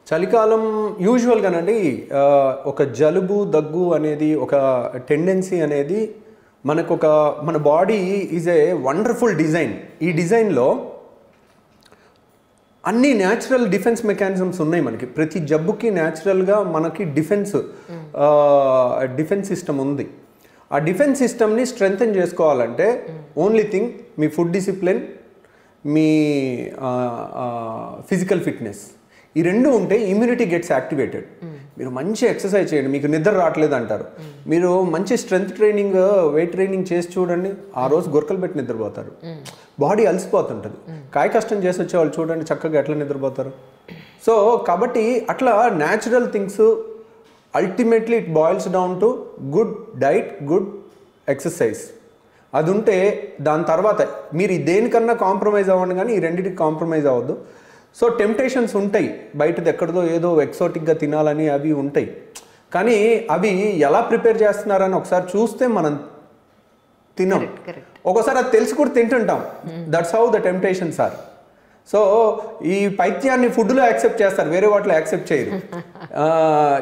చలికాలం యూజువల్గానండి ఒక జలుబు దగ్గు అనేది ఒక టెండెన్సీ అనేది మనకు మన body is a wonderful design. ఈ డిజైన్లో అన్ని న్యాచురల్ డిఫెన్స్ మెకానిజమ్స్ ఉన్నాయి మనకి. ప్రతి జబ్బుకి న్యాచురల్గా మనకి డిఫెన్స్ సిస్టమ్ ఉంది. ఆ డిఫెన్స్ సిస్టమ్ని స్ట్రెంగ్తెన్ చేసుకోవాలంటే ఓన్లీ థింగ్ మీ ఫుడ్ డిసిప్లిన్, మీ ఫిజికల్ ఫిట్నెస్, ఈ రెండు ఉంటే ఇమ్యూనిటీ గెట్స్ యాక్టివేటెడ్. మీరు మంచి ఎక్సర్సైజ్ చేయండి, మీకు నిద్ర రావట్లేదు అంటారు, మీరు మంచి స్ట్రెంగ్త్ ట్రైనింగ్, వెయిట్ ట్రైనింగ్ చేసి చూడండి, ఆ రోజు గొరకలు పెట్టి నిద్రపోతారు. బాడీ అలసిపోతుంటుంది. కాయ కష్టం చేసి వచ్చేవాళ్ళు చూడండి చక్కగా ఎట్లా నిద్రపోతారు. సో కాబట్టి అట్లా natural things ultimately it boils down to good diet, good exercise. అది ఉంటే దాని తర్వాత మీరు దేనికన్నా కాంప్రమైజ్ అవ్వండి, కానీ ఈ రెండింటికి కాంప్రమైజ్ అవ్వద్దు. సో టెంప్టేషన్స్ ఉంటాయి, బయటది ఎక్కడదో ఏదో ఎక్సోటిక్గా తినాలని అవి ఉంటాయి, కానీ అవి ఎలా ప్రిపేర్ చేస్తున్నారని ఒకసారి చూస్తే మనం తినం. ఒకసారి అది తెలిసి కూడా తింటుంటాం. That's how the temptations are. So ఈ పైత్యాన్ని ఫుడ్లో యాక్సెప్ట్ చేస్తారు, వేరే వాటిలో యాక్సెప్ట్ చేయరు.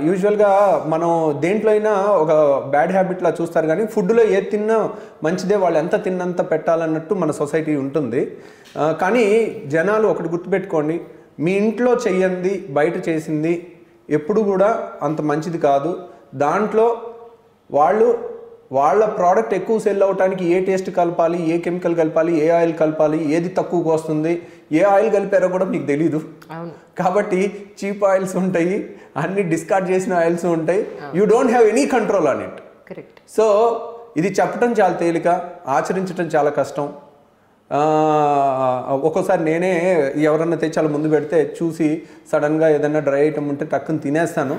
యూజువల్గా మనం దేంట్లో అయినా ఒక బ్యాడ్ హ్యాబిట్లా చూస్తారు, కానీ ఫుడ్లో ఏది తిన్నా మంచిదే, వాళ్ళు ఎంత తిన్నంత పెట్టాలన్నట్టు మన సొసైటీ ఉంటుంది. కానీ జనాలు ఒకటి గుర్తుపెట్టుకోండి, మీ ఇంట్లో చెయ్యంది బయట చేసింది ఎప్పుడు కూడా అంత మంచిది కాదు. దాంట్లో వాళ్ళ ప్రోడక్ట్ ఎక్కువ సెల్ అవడానికి ఏ టేస్ట్ కలపాలి, ఏ కెమికల్ కలపాలి, ఏ ఆయిల్ కలపాలి, ఏది తక్కువగా వస్తుంది, ఏ ఆయిల్ కలిపారో కూడా మీకు తెలీదు. కాబట్టి చీప్ ఆయిల్స్ ఉంటాయి, అన్ని డిస్కార్డ్ చేసిన ఆయిల్స్ ఉంటాయి. You don't have any control on it. So ఇది చెప్పడం చాలా తేలిక, ఆచరించడం చాలా కష్టం. ఒక్కోసారి నేనే ఎవరన్నా తెచ్చాలో ముందు పెడితే చూసి సడన్గా ఏదన్నా డ్రై ఐటమ్ ఉంటే టక్కుని తినేస్తాను.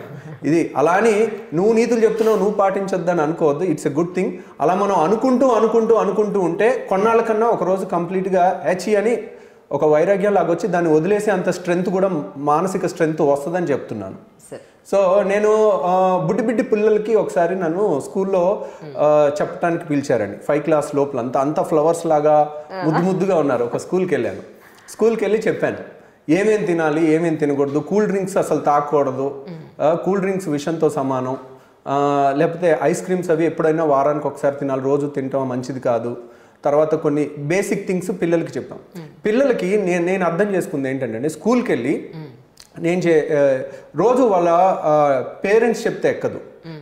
ఇది అలా అని నువ్వు నీతులు చెప్తున్నావు నువ్వు పాటించొద్దని అనుకోవద్దు. It's a good thing. అలా మనం అనుకుంటూ ఉంటే కొన్నాళ్ళ కన్నా ఒకరోజు కంప్లీట్గా అని ఒక వైరాగ్యం లాగొచ్చి దాన్ని వదిలేసి అంత స్ట్రెంగ్త్ కూడా, మానసిక స్ట్రెంగ్త్ వస్తుందని చెప్తున్నాను. సో నేను బుడ్డి పిల్లలకి ఒకసారి నన్ను స్కూల్లో చెప్పడానికి పిలిచారండి. 5th క్లాస్ లోపల అంతా ఫ్లవర్స్ లాగా ముద్దుగా ఉన్నారు. ఒక స్కూల్కి వెళ్ళాను. స్కూల్కి వెళ్ళి చెప్పాను ఏమేమి తినాలి, ఏమేమి తినకూడదు, కూల్ డ్రింక్స్ అసలు తాగకూడదు, కూల్ డ్రింక్స్ విషంతో సమానం, లేకపోతే ఐస్ క్రీమ్స్ అవి ఎప్పుడైనా వారానికి ఒకసారి తినాలి, రోజు తినటం మంచిది కాదు. తర్వాత కొన్ని బేసిక్ థింగ్స్ పిల్లలకి చెప్పాం. పిల్లలకి నేను అర్థం చేసుకుంది ఏంటంటే, స్కూల్కి వెళ్ళి రోజు వాళ్ళ పేరెంట్స్ చెప్తే ఎక్కదు.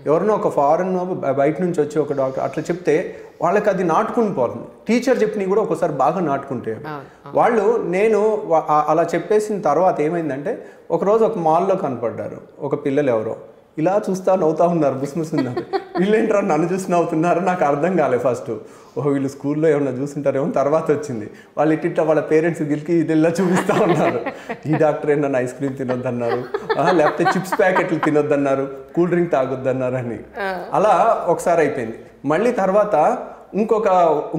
ఎవరినో ఒక ఫారెన్ బయట నుంచి వచ్చి ఒక డాక్టర్ అట్లా చెప్తే వాళ్ళకి అది నాటుకుని పోతుంది. టీచర్ చెప్పినవి కూడా ఒకసారి బాగా నాటుకుంటే వాళ్ళు. నేను అలా చెప్పేసిన తర్వాత ఏమైందంటే, ఒకరోజు ఒక మాల్లో కనపడ్డారు ఒక పిల్లలు, ఎవరో ఇలా చూస్తా నవ్వుతా ఉన్నారు, ముసుముసున్నారు. వీళ్ళేంటారా నన్ను చూసి నవ్వుతున్నారు, నాకు అర్థం కాలే ఫస్ట్. వీళ్ళు స్కూల్లో ఏమన్నా చూస్తుంటారేమో, తర్వాత వచ్చింది వాళ్ళు ఇట్లా వాళ్ళ పేరెంట్స్ గిలికి ఇదిలా చూపిస్తూ ఉన్నారు. ఈ డాక్టర్ ఏంటన్నా ఐస్ క్రీమ్ తినొద్దన్నారు, లేకపోతే చిప్స్ ప్యాకెట్లు తినొద్దన్నారు, కూల్ డ్రింక్ తాగొద్దన్నారు అని. అలా ఒకసారి అయిపోయింది. మళ్ళీ తర్వాత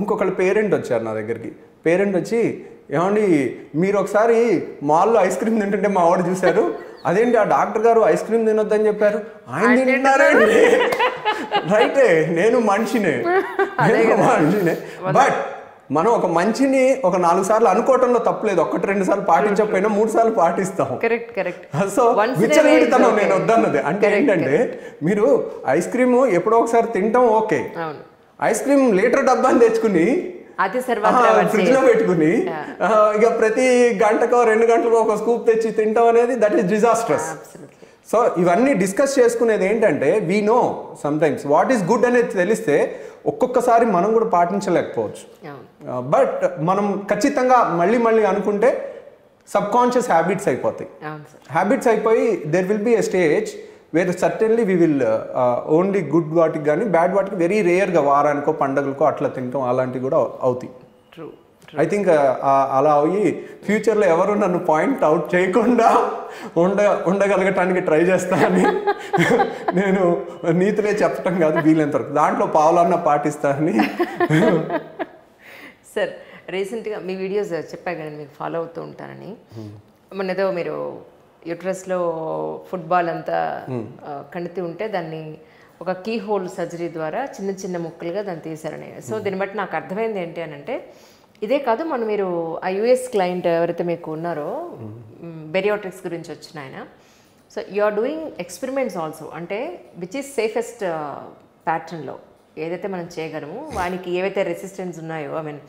ఇంకొకళ్ళ పేరెంట్ వచ్చారు నా దగ్గరికి. పేరెంట్ వచ్చి, ఏమండి మీరు ఒకసారి మాల్లో ఐస్ క్రీమ్ తింటుంటే మా వాడు చూశారు, అదేంటి ఆ డాక్టర్ గారు ఐస్ క్రీమ్ తినొద్దని చెప్పారు, ఆయన తింటున్నారండి. రైటే, నేను మనిషినే. బట్ మనం ఒక మంచిని ఒక 4 సార్లు అనుకోవటంలో తప్పలేదు. 1-2 సార్లు పాటించకపోయినా 3 సార్లు పాటిస్తాం. సో విచ్చలవిడితనం నేను వద్దన్నది. అంటే ఏంటంటే, మీరు ఐస్ క్రీమ్ ఎప్పుడో ఒకసారి తింటాం ఓకే, ఐస్ క్రీమ్ లీటర్ డబ్బాని తెచ్చుకుని ఫ్రిడ్జ్ లో పెట్టుకుని ఇక ప్రతి గంటకో 2 గంటలకో ఒక స్కూప్ తెచ్చి తింటాం అనేది దట్ ఈస్ డిజాస్ట్రస్. సో ఇవన్నీ డిస్కస్ చేసుకునేది ఏంటంటే, we know some times what is good అనేది తెలిస్తే ఒక్కొక్కసారి మనం కూడా పాటించలేకపోవచ్చు. బట్ మనం ఖచ్చితంగా మళ్ళీ అనుకుంటే సబ్ కాన్షియస్ హ్యాబిట్స్ అయిపోతాయి. హ్యాబిట్స్ అయిపోయి there will be a stage where certainly we will only good వాటికి కానీ బ్యాడ్ వాటికి వెరీ రేర్గా వారానికో పండగలకో అట్లా తింటాం, అలాంటివి కూడా అవుతాయి. ఐ థింక్ అలా అయ్యి ఫ్యూచర్లో ఎవరు నన్ను పాయింట్ అవుట్ చేయకుండా ఉండగలగటానికి ట్రై చేస్తానని నేను నీతులే చెప్పటం కాదు, వీలైనంత వరకు దాంట్లో పావులన్నా పాటిస్తానని. సార్ రీసెంట్గా మీ వీడియోస్ చెప్పా కానీ మీకు ఫాలో అవుతూ ఉంటానని, మొన్నదో మీరు యూట్రస్లో ఫుట్బాల్ అంతా కణితి ఉంటే దాన్ని ఒక కీ హోల్ సర్జరీ ద్వారా చిన్న ముక్కలుగా దాన్ని తీశారని. సో దీన్ని బట్టి నాకు అర్థమైంది ఏంటి అని అంటే, ఇదే కాదు మీరు ఆ యుఎస్ క్లయింట్ ఎవరైతే మీకు ఉన్నారో బెరియాట్రిక్స్ గురించి వచ్చిన ఆయన, so you are doing experiments also, అంటే విచ్ ఈస్ సేఫెస్ట్ ప్యాటర్న్లో ఏదైతే మనం చేయగలము, వానికి ఏవైతే రెసిస్టెన్స్ ఉన్నాయో, ఐ మీన్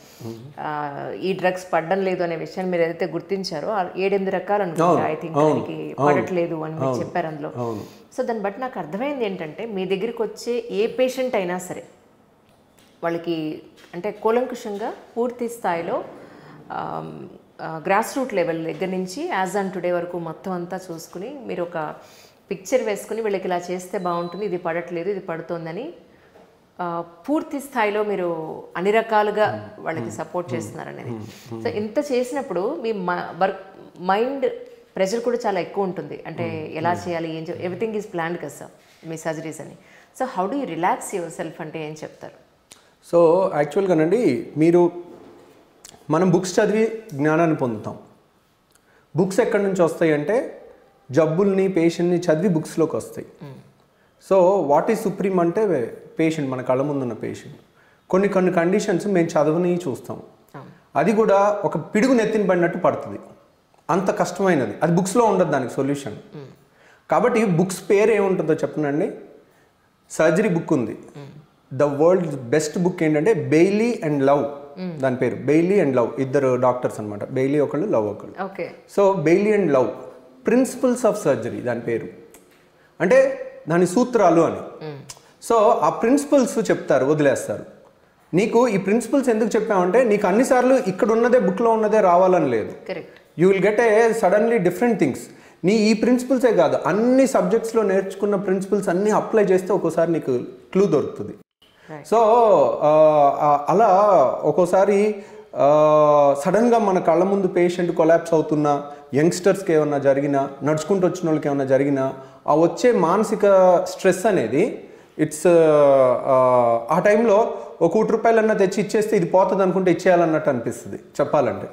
ఈ డ్రగ్స్ పడడం లేదు అనే విషయాన్ని మీరు ఏదైతే గుర్తించారో 7-8 రకాలు అనుకుంటా ఐ థింక్ దానికి పడట్లేదు అని మీరు చెప్పారు అందులో. సో దాన్ని బట్టి నాకు అర్థమైంది ఏంటంటే మీ దగ్గరికి వచ్చే ఏ పేషెంట్ అయినా సరే వాళ్ళకి అంటే కూలంకుషంగా పూర్తి స్థాయిలో గ్రాస్ రూట్ లెవెల్ దగ్గర నుంచి యాజ్ ఆన్ టుడే వరకు మొత్తం అంతా చూసుకుని మీరు ఒక పిక్చర్ వేసుకుని వీళ్ళకి ఇలా చేస్తే బాగుంటుంది, ఇది పడట్లేదు, ఇది పడుతోందని పూర్తి స్థాయిలో మీరు అన్ని రకాలుగా వాళ్ళకి సపోర్ట్ చేస్తున్నారు అనేది. సో ఇంత చేసినప్పుడు మీ వర్క్ మైండ్ ప్రెషర్ కూడా చాలా ఎక్కువ ఉంటుంది, అంటే ఎలా చేయాలి ఏం ఎవ్రీథింగ్ ఈజ్ ప్లాన్డ్ కదా సార్ మీ సర్జరీస్ అని. So how do you relax your self అంటే ఏం చెప్తారు? సో యాక్చువల్గానండి మనం బుక్స్ చదివి జ్ఞానాన్ని పొందుతాం. బుక్స్ ఎక్కడి నుంచి వస్తాయి అంటే జబ్బుల్ని పేషెంట్ని చదివి బుక్స్లోకి వస్తాయి. సో వాట్ ఈజ్ సుప్రీం అంటే పేషెంట్, మన కళ్ళ ముందున్న పేషెంట్. కొన్ని కండిషన్స్ మేము చదవని చూస్తాం, అది కూడా ఒక పిడుగు నెత్తిన పడినట్టు పడుతుంది, అంత కష్టమైనది, అది బుక్స్లో ఉండదు దానికి సొల్యూషన్. కాబట్టి బుక్స్ పేరు ఏముంటుందో చెప్పనండి. సర్జరీ బుక్ ఉంది, ద వరల్డ్ బెస్ట్ బుక్ ఏంటంటే బెయిలీ అండ్ లవ్, దాని పేరు బెయిలీ అండ్ లవ్, ఇద్దరు డాక్టర్స్ అనమాట, బెయిలీ ఒకళ్ళు లవ్ ఒకళ్ళు. So Bailey and Love principles of surgery దాని పేరు, అంటే దాని సూత్రాలు అని. సో ఆ ప్రిన్సిపల్స్ చెప్తారు, వదిలేస్తారు. నీకు ఈ ప్రిన్సిపల్స్ ఎందుకు చెప్పామంటే నీకు అన్నిసార్లు ఇక్కడ ఉన్నదే బుక్లో ఉన్నదే రావాలని లేదు. You will get a suddenly different things. నీ ఈ ప్రిన్సిపల్సే కాదు, అన్ని సబ్జెక్ట్స్లో నేర్చుకున్న ప్రిన్సిపల్స్ అన్నీ అప్లై చేస్తే ఒక్కోసారి నీకు క్లూ దొరుకుతుంది. సో అలా ఒక్కోసారి సడన్గా మన కళ్ళ ముందు పేషెంట్ కొలాప్స్ అవుతున్నా, యంగ్స్టర్స్కి ఏమన్నా జరిగినా, నడుచుకుంటూ వచ్చిన వాళ్ళకి ఏమన్నా జరిగినా, ఆ వచ్చే మానసిక స్ట్రెస్ అనేది ఇట్స్ ఆ టైంలో ₹1 తెచ్చి ఇచ్చేస్తే ఇది పోతుంది అనుకుంటే ఇచ్చేయాలన్నట్టు అనిపిస్తుంది చెప్పాలంటే.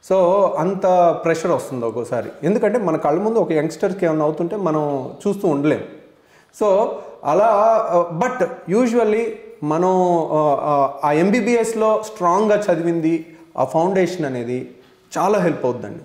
సో అంత ప్రెషర్ వస్తుంది ఒక్కోసారి, ఎందుకంటే మన కళ్ళ ముందు ఒక యంగ్స్టర్కి ఏమన్నా అవుతుంటే మనం చూస్తూ ఉండలేము. సో అలా బట్ యూజువల్లీ మనం ఆ MBBSలో స్ట్రాంగ్గా చదివింది, ఆ ఫౌండేషన్ అనేది చాలా హెల్ప్ అవుతుందండి.